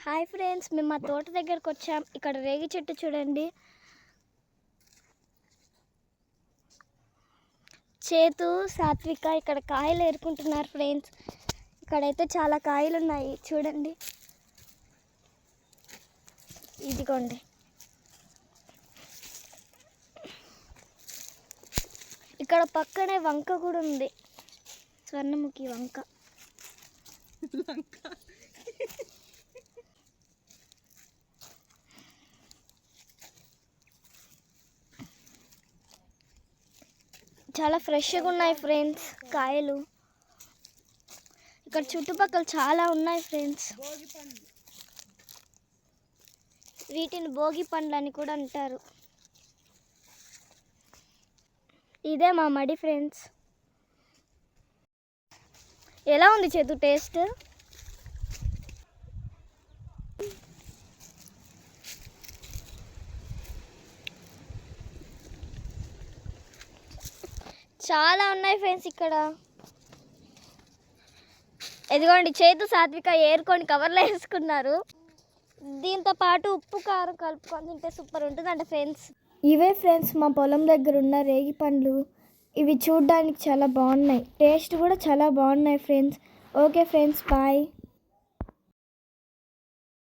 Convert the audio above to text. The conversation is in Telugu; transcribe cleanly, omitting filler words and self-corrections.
హాయ్ ఫ్రెండ్స్, మేము మా తోట దగ్గరకు వచ్చాం. ఇక్కడ రేగి చెట్టు చూడండి. చేతు సాత్విక ఇక్కడ కాయలు ఏరుకుంటున్నారు ఫ్రెండ్స్. ఇక్కడైతే చాలా కాయలు ఉన్నాయి చూడండి. ఇదిగోండి. ఇక్కడ పక్కనే వంక కూడా ఉంది, స్వర్ణముఖి వంక. చాలా ఫ్రెష్గా ఉన్నాయి ఫ్రెండ్స్ కాయలు. ఇక్కడ చుట్టుపక్కల చాలా ఉన్నాయి ఫ్రెండ్స్. వీటిని భోగి పండ్లు అని కూడా అంటారు. ఇదే మా మడి ఫ్రెండ్స్. ఎలా ఉంది చేతు టేస్ట్? చాలా ఉన్నాయి ఫ్రెండ్స్ ఇక్కడ. ఇదిగోండి, చేతు సాత్విక ఏరుకొని కవర్లో వేసుకున్నారు. దీంతో పాటు ఉప్పు కారం కలుపుకొని తింటే సూపర్ ఉంటుందంట ఫ్రెండ్స్. ఇవే ఫ్రెండ్స్ మా పొలం దగ్గర ఉన్న రేగి పండ్లు. ఇవి చూడ్డానికి చాలా బాగున్నాయి, టేస్ట్ కూడా చాలా బాగున్నాయి ఫ్రెండ్స్. Okay friends, bye.